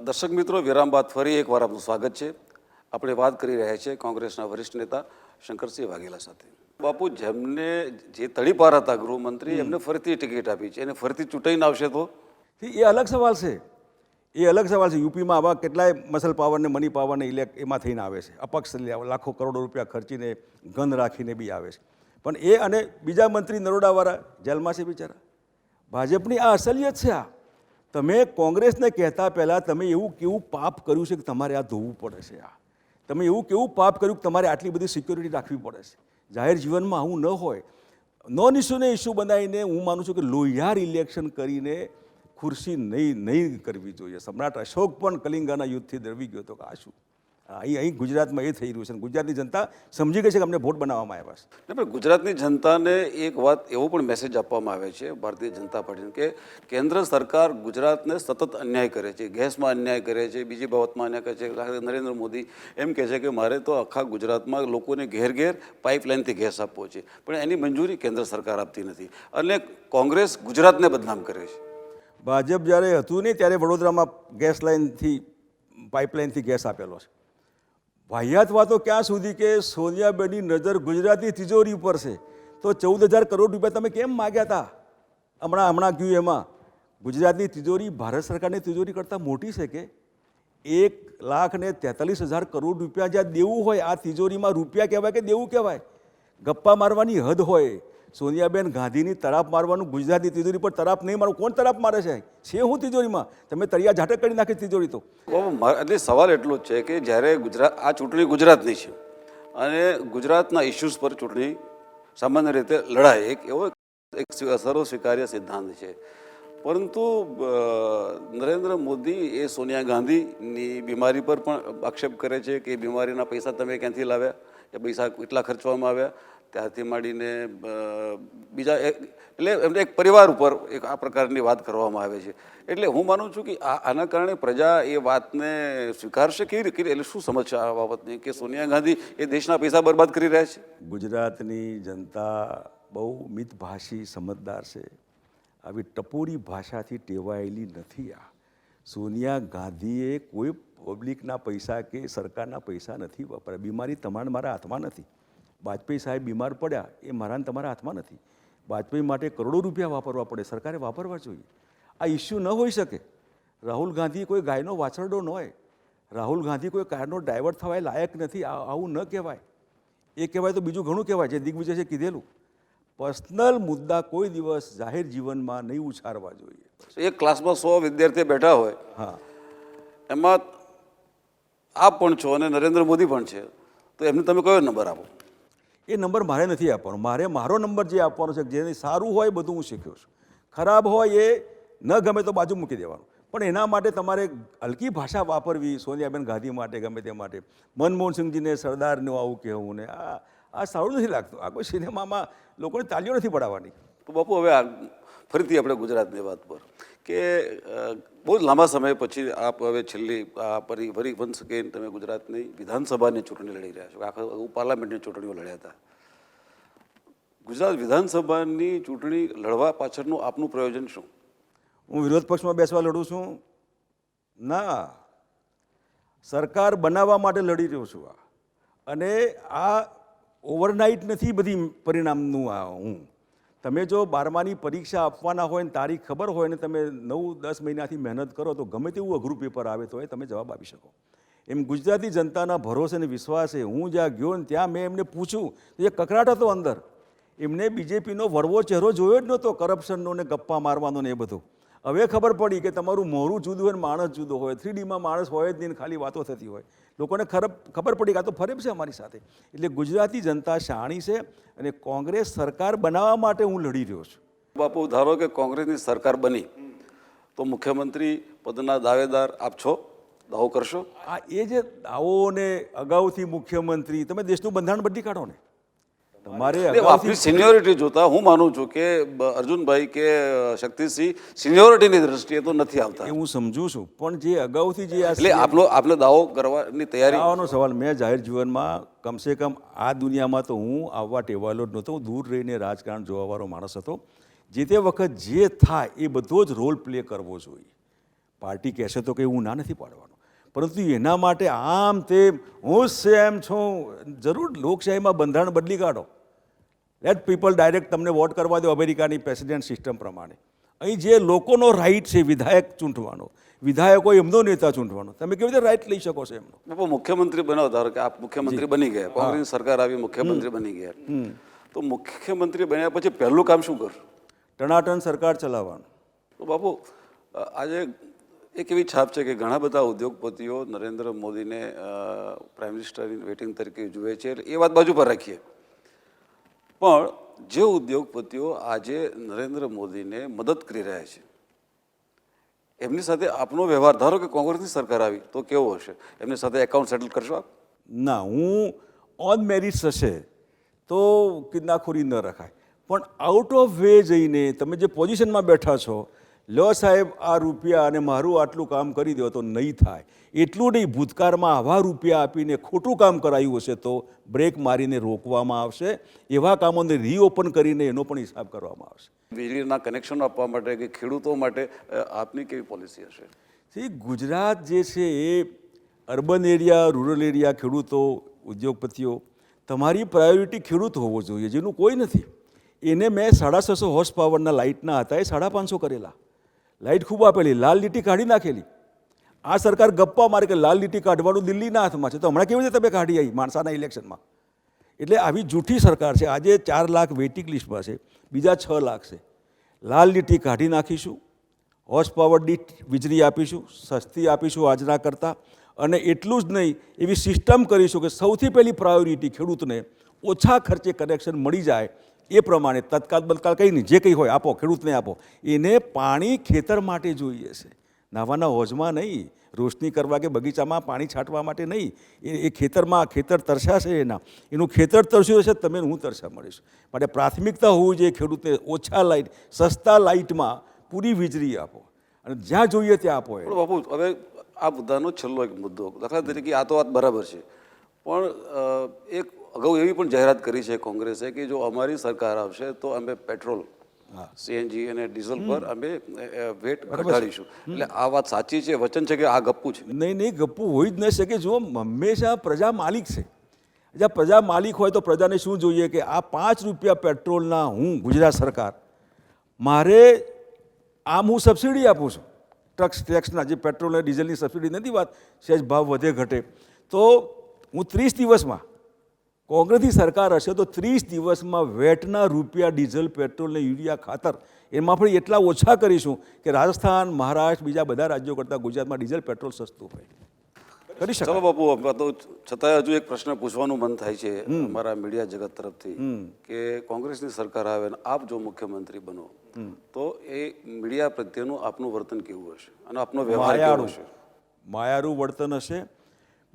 દર્શક મિત્રો, વિરામ બાદ ફરી એકવાર આપનું સ્વાગત છે. આપણે વાત કરી રહ્યા છીએ કોંગ્રેસના વરિષ્ઠ નેતા શંકરસિંહ વાઘેલા સાથે. બાપુ, જેમને જે તડીપાર હતા ગૃહમંત્રી, એમને ફરીથી ટિકિટ આપી છે, એને ફરીથી ચૂંટાઈને આવશે તો એ અલગ સવાલ છે. એ અલગ સવાલ છે. યુપીમાં આવા કેટલાય મસલ પાવરને મની પાવરને એમાં થઈને આવે છે. અપક્ષ લાખો કરોડો રૂપિયા ખર્ચીને ગંધ રાખીને બી આવે છે. પણ એ અને બીજા મંત્રી નરોડાવાળા જેલમાં છે બિચારા. ભાજપની આ અસલિયત છે. આ તમે કોંગ્રેસને કહેતા પહેલાં તમે એવું કેવું પાપ કર્યું છે કે તમારે આ ધોવું પડે છે. તમે એવું કેવું પાપ કર્યું કે તમારે આટલી બધી સિક્યોરિટી રાખવી પડે છે. જાહેર જીવનમાં આવું ન હોય. નોન ઇસ્યુને ઇસ્યુ બનાવીને હું માનું છું કે લોહિયાર ઇલેક્શન કરીને ખુરશી નહીં કરવી જોઈએ. સમ્રાટ અશોક પણ કલિંગાના યુદ્ધથી ડરવી ગયો હતો કે આ શું. અહીં ગુજરાતમાં એ થઈ રહ્યું છે. ગુજરાતની જનતા સમજી ગઈ છે કે અમને વોટ બનાવવામાં આવ્યા છે. પણ ગુજરાતની જનતાને એક વાત એવો પણ મેસેજ આપવામાં આવે છે ભારતીય જનતા પાર્ટીને કે કેન્દ્ર સરકાર ગુજરાતને સતત અન્યાય કરે છે. ગેસમાં અન્યાય કરે છે, બીજી બાબતમાં અન્યાય કરે છે. નરેન્દ્ર મોદી એમ કહે છે કે મારે તો આખા ગુજરાતમાં લોકોને ઘેર ઘેર પાઇપલાઇનથી ગેસ આપવો છે, પણ એની મંજૂરી કેન્દ્ર સરકાર આપતી નથી અને કોંગ્રેસ ગુજરાતને બદનામ કરે છે. ભાજપ જ્યારે હતું નહીં ત્યારે વડોદરામાં ગેસ લાઇનથી પાઇપલાઇનથી ગેસ આપેલો છે. વાહિયાત વાતો ક્યાં સુધી કે સોનિયાબેનની નજર ગુજરાતની તિજોરી ઉપર છે. તો 14,000 કરોડ રૂપિયા તમે કેમ માગ્યા હતા? હમણાં કહ્યું એમાં ગુજરાતની તિજોરી ભારત સરકારની તિજોરી કરતાં મોટી છે કે 1,43,000 કરોડ રૂપિયા જ્યાં દેવું હોય, આ તિજોરીમાં રૂપિયા કહેવાય કે દેવું કહેવાય? ગપ્પા મારવાની હદ હોય. સોનિયાબેન ગાંધીની તરાપ મારવાનું ગુજરાતની તિજોરી પર તરાપ નહીં મારવું. કોણ તરાપ મારે છે? હું તિજોરીમાં તમે તળિયા ઝાટક કરી નાખી તિજોરી. તો એટલે સવાલ એટલો જ છે કે જ્યારે આ ચૂંટણી ગુજરાતની છે અને ગુજરાતના ઇસ્યુઝ પર ચૂંટણી સામાન્ય રીતે લડાય, એક એવો એક સર્વ સ્વીકાર્ય સિદ્ધાંત છે. પરંતુ નરેન્દ્ર મોદી એ સોનિયા ગાંધીની બીમારી પર પણ આક્ષેપ કરે છે કે બીમારીના પૈસા તમે ક્યાંથી લાવ્યા, એ પૈસા કેટલા ખર્ચવામાં આવ્યા, ત્યારથી માંડીને બીજા એટલે એમને એક પરિવાર ઉપર એક આ પ્રકારની વાત કરવામાં આવે છે. એટલે હું માનું છું કે આના કારણે પ્રજા એ વાતને સ્વીકારશે કેવી રીતે? એટલે શું સમજશે આ બાબતની કે સોનિયા ગાંધી એ દેશના પૈસા બરબાદ કરી રહ્યા છે? ગુજરાતની જનતા બહુ મિતભાષી સમજદાર છે. આવી ટપોરી ભાષાથી ટેવાયેલી નથી. આ સોનિયા ગાંધીએ કોઈ પબ્લિકના પૈસા કે સરકારના પૈસા નથી વાપર્યા. બીમારી મારા હાથમાં નથી. વાજપેયી સાહેબ બીમાર પડ્યા, એ મારા ને તમારા હાથમાં નથી. વાજપેયી માટે કરોડો રૂપિયા વાપરવા પડે, સરકારે વાપરવા જોઈએ. આ ઇસ્યુ ન હોઈ શકે. રાહુલ ગાંધી કોઈ ગાયનો વાછરડો ન હોય. રાહુલ ગાંધી કોઈ કારનો ડાયવર્ટ થવાય લાયક નથી. આવું ન કહેવાય. એ કહેવાય તો બીજું ઘણું કહેવાય, જે દિગ્વિજયે કીધેલું. પર્સનલ મુદ્દા કોઈ દિવસ જાહેર જીવનમાં નહીં ઉછાળવા જોઈએ. એક ક્લાસમાં 100 વિદ્યાર્થીઓ બેઠા હોય, હા, એમાં આપ પણ છો અને નરેન્દ્ર મોદી પણ છે, તો એમને તમે કયો નંબર આપો? એ નંબર મારે નથી આપવાનો. મારો નંબર જે આપવાનો છે, જે સારું હોય બધું હું શીખ્યો છું. ખરાબ હોય એ ન ગમે તો બાજુ મૂકી દેવાનું. પણ એના માટે તમારે હલકી ભાષા વાપરવી, સોનિયાબેન ગાંધી માટે ગમે તે માટે, મનમોહનસિંહજીને સરદારનું આવું કહેવું ને આ સારું નથી લાગતું. આ કોઈ સિનેમામાં લોકોને તાલીઓ નથી પડાવવાની. તો બાપુ, હવે ફરીથી આપણે ગુજરાતની વાત પર કે બહુ જ લાંબા સમય પછી આપ હવે છેલ્લી ફરી બની શકે તમે ગુજરાતની વિધાનસભાની ચૂંટણી લડી રહ્યા છો. આખા પાર્લામેન્ટની ચૂંટણીઓ લડ્યા હતા. ગુજરાત વિધાનસભાની ચૂંટણી લડવા પાછળનું આપનું પ્રયોજન શું? હું વિરોધ પક્ષમાં બેસવા લડું છું? ના, સરકાર બનાવવા માટે લડી રહ્યો છું. અને આ ઓવરનાઇટ નથી બધી પરિણામનું. તમે જો 12માની પરીક્ષા આપવાના હોય ને તારીખ ખબર હોય ને તમે 9-10 મહિનાથી મહેનત કરો તો ગમે તેવું અઘરું પેપર આવે તો તમે જવાબ આપી શકો. એમ ગુજરાતી જનતાના ભરોસે અને વિશ્વાસે હું જ્યાં ગયો ને ત્યાં મેં એમને પૂછ્યું, એ કકરાટ હતો અંદર. એમને બીજેપીનો વરવો ચહેરો જોયો જ નહોતો, કરપ્શનનો ને ગપ્પા મારવાનો ને એ બધું. હવે ખબર પડી કે તમારું મોરું જુદું હોય ને માણસ જુદો હોય. 3Dમાં માણસ હોય જ નહીં, ખાલી વાતો થતી હોય. લોકોને ખબર પડી કે આ તો ફરેબ છે અમારી સાથે. એટલે ગુજરાતી જનતા શાણી છે અને કોંગ્રેસ સરકાર બનાવવા માટે હું લડી રહ્યો છું. બાપુ, ધારો કે કોંગ્રેસની સરકાર બની તો મુખ્યમંત્રી પદના દાવેદાર આપ છો? દાવો કરશો? એ જે દાવો ને અગાઉથી મુખ્યમંત્રી, તમે દેશનું બંધારણ બદલી કાઢો ને. તમારે આપની સિનિયોરિટી જોતા હું માનું છું કે અર્જુનભાઈ કે શક્તિસિંહ સિનિયોરિટીની દ્રષ્ટિએ તો નથી આવતા. હું સમજુ છું, પણ જે અગાઉથી જે એટલે આપનો દાવો કરવાની તૈયારી આવવાનો સવાલ. મેં જાહેર જીવનમાં કમસે કમ આ દુનિયામાં તો હું આવવા ટેવાયેલો જ નહોતો. હું દૂર રહીને રાજકારણ જોવાવાળો માણસ હતો. જે તે વખત જે થાય એ બધો જ રોલ પ્લે કરવો જોઈએ. પાર્ટી કહેશે તો કંઈ હું ના નથી પાડવાનો, પરંતુ એના માટે આમ તેમ હું સેમ છું, જરૂર લોકશાહીમાં બંધારણ બદલી કાઢો, લેટ પીપલ ડાયરેક્ટ તમને વોટ કરવા દો અમેરિકાની પ્રેસિડેન્ટ સિસ્ટમ પ્રમાણે. અહીં જે લોકોનો રાઇટ છે વિધાયક ચૂંટવાનો, વિધાયકો એમનો નેતા ચૂંટવાનો, તમે કેવી રીતે રાઇટ લઈ શકો છો એમનો? બાપુ મુખ્યમંત્રી બનાવો, ધારો કે આપ મુખ્યમંત્રી બની ગયા, કોંગ્રેસની સરકાર આવી, મુખ્યમંત્રી બની ગયા, તો મુખ્યમંત્રી બન્યા પછી પહેલું કામ શું કરશો? ટનાટન સરકાર ચલાવવાનું. તો બાપુ આજે એક એવી છાપ છે કે ઘણા બધા ઉદ્યોગપતિઓ નરેન્દ્ર મોદીને પ્રાઇમ મિનિસ્ટર ઇન વેટિંગ તરીકે જુએ છે, એ વાત બાજુ પર રાખીએ, પણ જે ઉદ્યોગપતિઓ આજે નરેન્દ્ર મોદીને મદદ કરી રહ્યા છે એમની સાથે આપનો વ્યવહાર, ધારો કે કોંગ્રેસની સરકાર આવી તો કેવો હશે? એમની સાથે એકાઉન્ટ સેટલ કરશો આપ? ના, હું ઓન મેરિટ્સ હશે તો કિન્નાખોરી ન રખાય, પણ આઉટ ઓફ વે જઈને તમે જે પોઝિશનમાં બેઠા છો, લો સાહેબ આ રૂપિયા અને મારું આટલું કામ કરી દો, તો નહીં થાય. એટલું નહીં, ભૂતકાળમાં આવા રૂપિયા આપીને ખોટું કામ કરાયું હશે તો બ્રેક મારીને રોકવામાં આવશે, એવા કામોને રીઓપન કરીને એનો પણ હિસાબ કરવામાં આવશે. વીજળીના કનેક્શન આપવા માટે કે ખેડૂતો માટે આપની કેવી પોલિસી હશે? see, ગુજરાત જે છે એ અર્બન એરિયા, રૂરલ એરિયા, ખેડૂતો, ઉદ્યોગપતિઓ, તમારી પ્રાયોરિટી ખેડૂત હોવો જોઈએ, જેનું કોઈ નથી. એને મેં 650 હોર્સ પાવરના લાઇટના હતા એ 550 કરેલા, લાઇટ ખૂબ આપેલી, લાલ લીટી કાઢી નાખેલી. આ સરકાર ગપ્પા મારે કે લાલ લીટી કાઢવાનું દિલ્હીના હાથમાં છે, તો હમણાં કેવી રીતે તમે કાઢી આવી માણસાના ઇલેક્શનમાં? એટલે આવી જૂઠી સરકાર છે. આજે 4 લાખ વેઇટિંગ લિસ્ટમાં છે, બીજા 6 લાખ છે. લાલ લીટી કાઢી નાખીશું, હોર્સ પાવર દીઠ વીજળી આપીશું, સસ્તી આપીશું આજના કરતાં, અને એટલું જ નહીં, એવી સિસ્ટમ કરીશું કે સૌથી પહેલી પ્રાયોરિટી ખેડૂતને ઓછા ખર્ચે કનેક્શન મળી જાય, એ પ્રમાણે તત્કાલ બતકાલ કંઈ નહીં, જે કંઈ હોય આપો, ખેડૂતને આપો. એને પાણી ખેતર માટે જોઈએ છે, નાવાના હોજમાં નહીં, રોશની કરવા કે બગીચામાં પાણી છાંટવા માટે નહીં. એ ખેતરમાં, ખેતર તરસાશે, એનું ખેતર તરસ્યું હશે, તમે હું તરસા મળીશું. માટે પ્રાથમિકતા હોવી જોઈએ ખેડૂતને, ઓછા લાઇટ, સસ્તા લાઇટમાં પૂરી વીજળી આપો, અને જ્યાં જોઈએ ત્યાં આપો. પણ બાપુ હવે આ મુદ્દાનો છેલ્લો એક મુદ્દો, દાખલા તરીકે આ તો વાત બરાબર છે, પણ એક અગાઉ એવી પણ જાહેરાત કરી છે કોંગ્રેસે કે જો અમારી સરકાર આવશે તો અમે પેટ્રોલ, સીએનજી અને ડીઝલ પર અમે વેટ ઘટાડીશું. એટલે આ વાત સાચી છે, વચન છે કે આ ગપ્પુ છે? નહીં નહીં, ગપ્પુ હોઈ જ ન શકે. જો હંમેશા પ્રજા માલિક છે, જ્યાં પ્રજા માલિક હોય તો પ્રજાને શું જોઈએ કે આ 5 રૂપિયા પેટ્રોલના હું ગુજરાત સરકાર, મારે આમ હું સબસિડી આપું છું, ટેક્સના જે પેટ્રોલ અને ડીઝલની સબસિડી નથી વાત, સહેજ ભાવ વધે ઘટે, તો હું 30 દિવસમાં, કોંગ્રેસની સરકાર હશે તો 30 દિવસમાં વેટના રૂપિયા ડીઝલ, પેટ્રોલ ને યુરિયા, ખાતર, એમાં પણ એટલા ઓછા કરીશું કે રાજસ્થાન, મહારાષ્ટ્ર, બીજા બધા રાજ્યો કરતાં ગુજરાતમાં ડીઝલ, પેટ્રોલ સસ્તું હોય. કરી શકો. ચલો બાપુ, તો છતાંય હજુ એક પ્રશ્ન પૂછવાનું મન થાય છે અમારા મીડિયા જગત તરફથી કે કોંગ્રેસની સરકાર આવે અને આપ જો મુખ્યમંત્રી બનો તો એ મીડિયા પ્રત્યેનું આપનું વર્તન કેવું હશે અને આપનો વ્યવહાર કેવો હશે? માયારું વર્તન હશે.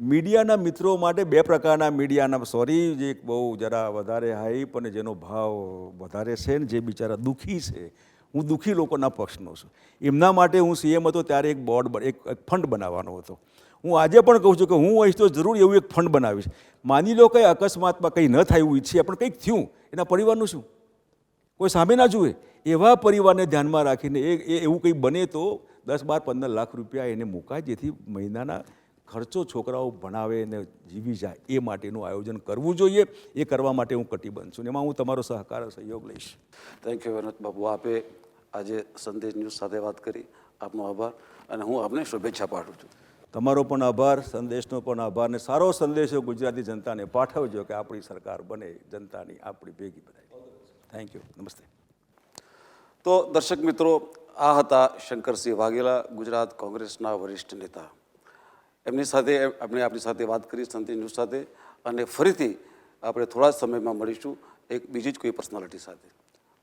મીડિયાના મિત્રો માટે 2 પ્રકારના મીડિયાના, સોરી, જે બહુ જરા વધારે હાઈપ અને જેનો ભાવ વધારે છે ને, જે બિચારા દુઃખી છે, હું દુઃખી લોકોના પક્ષનો છું. એમના માટે હું સીએમ હતો ત્યારે એક બોર્ડ, એક ફંડ બનાવવાનો હતો. હું આજે પણ કહું છું કે હું અહીં તો જરૂર એવું એક ફંડ બનાવીશ. માની લો કંઈ અકસ્માતમાં કંઈ ન થાય એવું ઈચ્છીએ, પણ કંઈક થયું, એના પરિવારનું શું? કોઈ સામે ના જુએ, એવા પરિવારને ધ્યાનમાં રાખીને એવું કંઈ બને તો 10, 12, 15 લાખ રૂપિયા એને મુકાય, જેથી મહિનાના ખર્ચો છોકરાઓ ભણાવે ને જીવી જાય, એ માટેનું આયોજન કરવું જોઈએ. એ કરવા માટે હું કટિબદ્ધ છું, એમાં હું તમારો સહકાર, સહયોગ લઈશ. થેન્ક યુ વેરી મચ બાપુ. આપે આજે સંદેશ ન્યૂઝ સાથે વાત કરી, આપનો આભાર, અને હું આપને શુભેચ્છા પાઠવું છું. તમારો પણ આભાર, સંદેશનો પણ આભાર, ને સારો સંદેશો ગુજરાતી જનતાને પાઠવજો કે આપણી સરકાર બને, જનતાની આપણી ભેગી બધાય. થેન્ક યુ, નમસ્તે. તો દર્શક મિત્રો, આ હતા શંકરસિંહ વાઘેલા, ગુજરાત કોંગ્રેસના વરિષ્ઠ નેતા. એમની સાથે આપણી સાથે વાત કરી સંદેશ ન્યૂઝ સાથે, અને ફરીથી આપણે થોડા જ સમયમાં મળીશું એક બીજી જ કોઈ પર્સનાલિટી સાથે.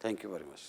Thank you very much.